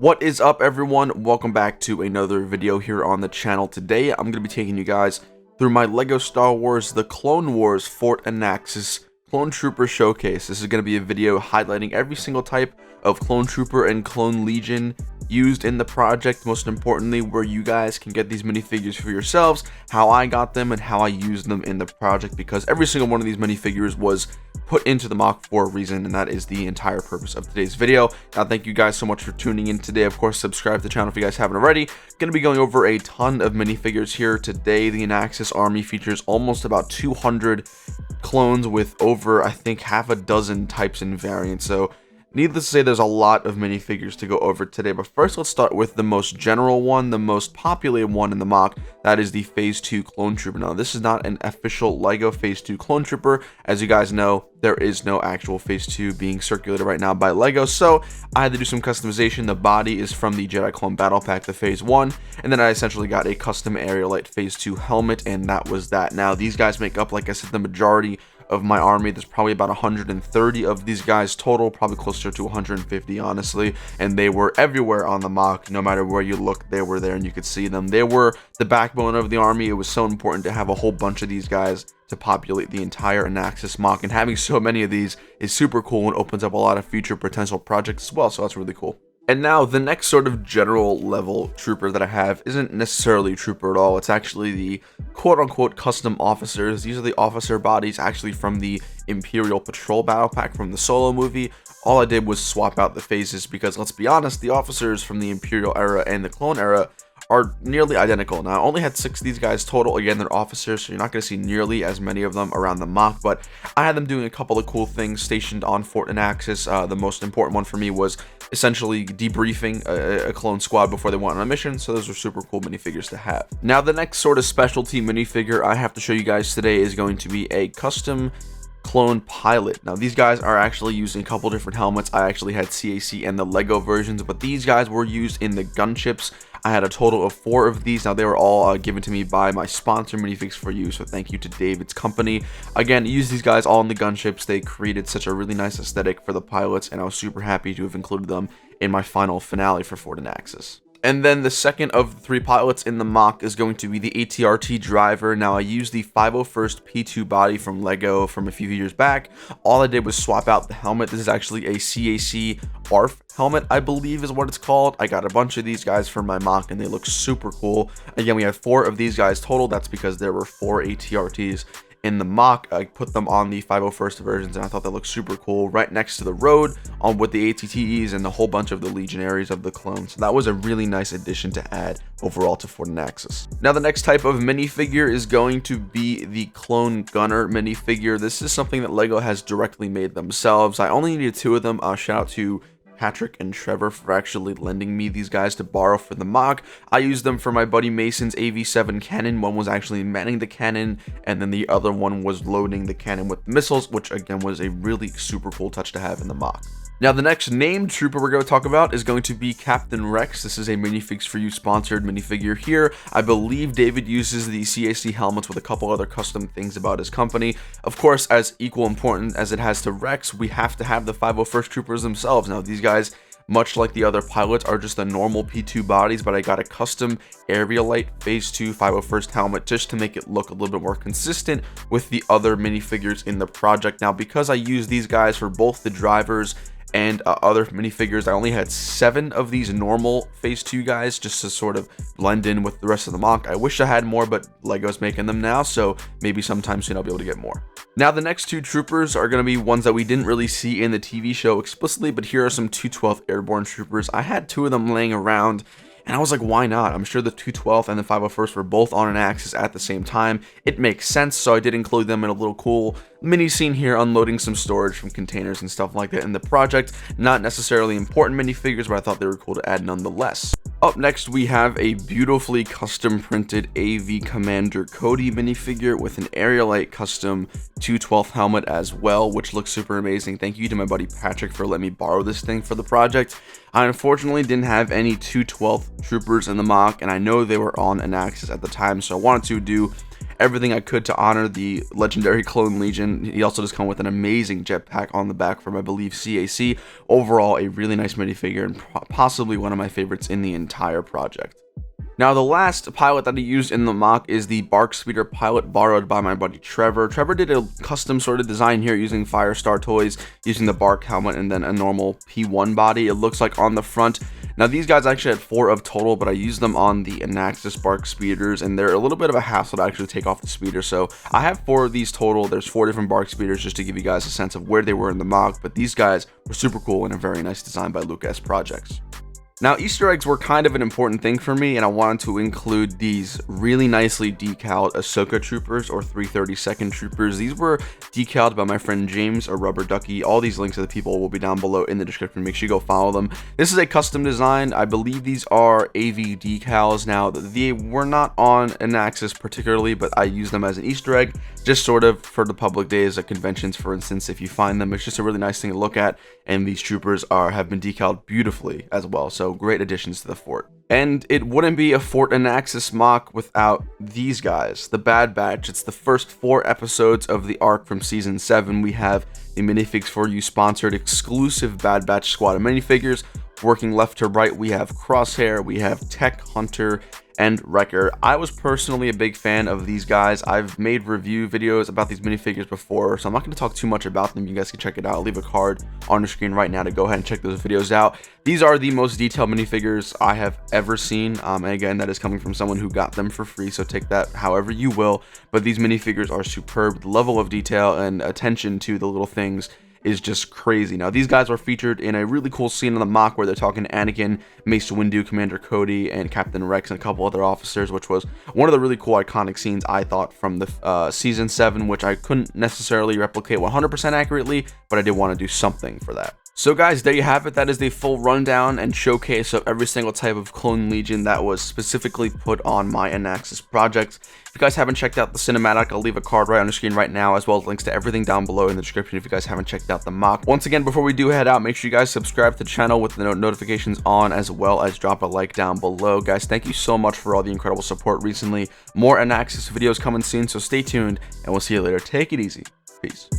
What is up, everyone? Welcome back to another video here on the channel. Today I'm going to be taking you guys through my LEGO Star Wars The Clone Wars Fort Anaxes Clone Trooper Showcase. This is going to be a video highlighting every single type of Clone Trooper and Clone Legion used in the project. Most importantly, where you guys can get these minifigures for yourselves, how I got them, and how I used them in the project, because every single one of these minifigures was put into the MOC for a reason, and that is the entire purpose of today's video. Now, thank you guys so much for tuning in today. Of course, subscribe to the channel if you guys haven't already. Going to be going over a ton of minifigures here today. The Anaxes army features almost about 200 clones with over, I think, half a dozen types and variants. So needless to say, there's a lot of minifigures to go over today, but first let's start with the most general one, the most populated one in the MOC. That is the Phase 2 Clone Trooper. Now, this is not an official LEGO Phase 2 Clone Trooper. As you guys know, there is no actual Phase 2 being circulated right now by LEGO, so I had to do some customization. The body is from the Jedi Clone Battle Pack, the Phase 1, and then I essentially got a custom Aerialite Phase 2 helmet, and that was that. Now, these guys make up, like I said, the majority of my army. There's probably about 130 of these guys total, probably closer to 150 honestly, and they were everywhere on the MOC. No matter where you look, they were there and you could see them. They were the backbone of the army. It was so important to have a whole bunch of these guys to populate the entire Anaxes MOC, and having so many of these is super cool and opens up a lot of future potential projects as well, so that's really cool. And now the next sort of general level trooper that I have isn't necessarily a trooper at all. It's actually the quote-unquote custom officers. These are the officer bodies actually from the Imperial Patrol Battle Pack from the Solo movie. All I did was swap out the phases because, let's be honest, the officers from the Imperial era and the Clone era are nearly identical. Now, I only had 6 of these guys total. Again, they're officers, so you're not going to see nearly as many of them around the MOC, but I had them doing a couple of cool things stationed on Fort Anaxes. The most important one for me was essentially debriefing a clone squad before they went on a mission, so those are super cool minifigures to have. Now, the next sort of specialty minifigure I have to show you guys today is going to be a custom clone pilot. Now, these guys are actually using a couple different helmets. I actually had CAC and the LEGO versions, but these guys were used in the gunships. I had a total of 4 of these. Now, they were all given to me by my sponsor, Minifigs For You, so thank you to David's company. Again, use these guys all in the gunships. They created such a really nice aesthetic for the pilots, and I was super happy to have included them in my final finale for Fort Anaxes. And then the second of the 3 pilots in the MOC is going to be the ATR T Driver. Now, I used the 501st P2 body from LEGO from a few years back. All I did was swap out the helmet. This is actually a CAC ARF helmet, I believe is what it's called. I got a bunch of these guys for my MOC, and they look super cool. Again, we have 4 of these guys total. That's because there were 4 ATRTs in the MOC. I put them on the 501st versions, and I thought that looked super cool right next to the road on with the ATTEs and a whole bunch of the legionaries of the clones. So that was a really nice addition to add overall to Fort Anaxes. Now, the next type of minifigure is going to be the Clone Gunner minifigure. This is something that LEGO has directly made themselves. I only needed 2 of them. Shout out to Patrick and Trevor for actually lending me these guys to borrow for the MOC. I used them for my buddy Mason's AV7 cannon. One was actually manning the cannon, and then the other one was loading the cannon with missiles, which again was a really super cool touch to have in the MOC. Now, the next named trooper we're going to talk about is going to be Captain Rex. This is a Minifigs For You sponsored minifigure here. I believe David uses the CAC helmets with a couple other custom things about his company. Of course, as equal important as it has to Rex, we have to have the 501st troopers themselves. Now, these guys, much like the other pilots, are just the normal P2 bodies, but I got a custom Aerialite Phase 2 501st helmet just to make it look a little bit more consistent with the other minifigures in the project. Now, because I use these guys for both the drivers and other minifigures, I only had 7 of these normal Phase 2 guys just to sort of blend in with the rest of the MOC. I wish I had more, but LEGO's making them now, so maybe sometime soon I'll be able to get more. Now, the next 2 troopers are going to be ones that we didn't really see in the TV show explicitly, but here are some 212th Airborne troopers. I had 2 of them laying around, and I was like, why not? I'm sure the 212th and the 501st were both on Anaxes at the same time. It makes sense, so I did include them in a little cool mini scene here, unloading some storage from containers and stuff like that in the project. Not necessarily important minifigures, but I thought they were cool to add nonetheless. Up next, we have a beautifully custom printed AV Commander Cody minifigure with an Aerialite custom 212th helmet as well, which looks super amazing. Thank you to my buddy Patrick for letting me borrow this thing for the project. I unfortunately didn't have any 212th troopers in the MOC, and I know they were on Anaxes at the time, so I wanted to do everything I could to honor the legendary Clone Legion. He also does come with an amazing jetpack on the back from, I believe, CAC. Overall, a really nice minifigure and possibly one of my favorites in the entire project. Now, the last pilot that I used in the mock is the Barkspeeder pilot borrowed by my buddy Trevor. Trevor did a custom sort of design here using Firestar toys, using the Bark helmet and then a normal P1 body, it looks like, on the front. Now, these guys actually had 4 of total, but I used them on the Anaxes Barkspeeders, and they're a little bit of a hassle to actually take off the speeder. So I have 4 of these total. There's 4 different Barkspeeders just to give you guys a sense of where they were in the mock, but these guys were super cool and a very nice design by Lucas Projects. Now, Easter eggs were kind of an important thing for me, and I wanted to include these really nicely decaled Ahsoka troopers, or 332nd troopers. These were decaled by my friend James, a rubber ducky. All these links to the people will be down below in the description. Make sure you go follow them. This is a custom design. I believe these are AV decals. Now, they were not on Anaxes particularly, but I use them as an Easter egg, just sort of for the public days at conventions, for instance. If you find them, it's just a really nice thing to look at, and these troopers have been decaled beautifully as well. So great additions to the fort. And it wouldn't be a Fort Anaxes mock without these guys, the Bad Batch. It's the first 4 episodes of the arc from season 7. We have the Minifigs for You sponsored exclusive Bad Batch squad of minifigures. Working left to right, we have Crosshair, we have Tech, Hunter, and Wrecker. I was personally a big fan of these guys. I've made review videos about these minifigures before, so I'm not going to talk too much about them. You guys can check it out. I'll leave a card on the screen right now to go ahead and check those videos out. These are the most detailed minifigures I have ever seen, and again, that is coming from someone who got them for free, so take that however you will. But these minifigures are superb. The level of detail and attention to the little things is just crazy. Now, these guys were featured in a really cool scene in the mock where they're talking to Anakin, Mace Windu, Commander Cody, and Captain Rex, and a couple other officers, which was one of the really cool iconic scenes, I thought, from the season 7, which I couldn't necessarily replicate 100% accurately, but I did want to do something for that. So guys, there you have it. That is the full rundown and showcase of every single type of Clone Legion that was specifically put on my Anaxes project. If you guys haven't checked out the cinematic, I'll leave a card right on the screen right now, as well as links to everything down below in the description if you guys haven't checked out the mock. Once again, before we do head out, make sure you guys subscribe to the channel with the notifications on, as well as drop a like down below. Guys, thank you so much for all the incredible support recently. More Anaxes videos coming soon, so stay tuned, and we'll see you later. Take it easy. Peace.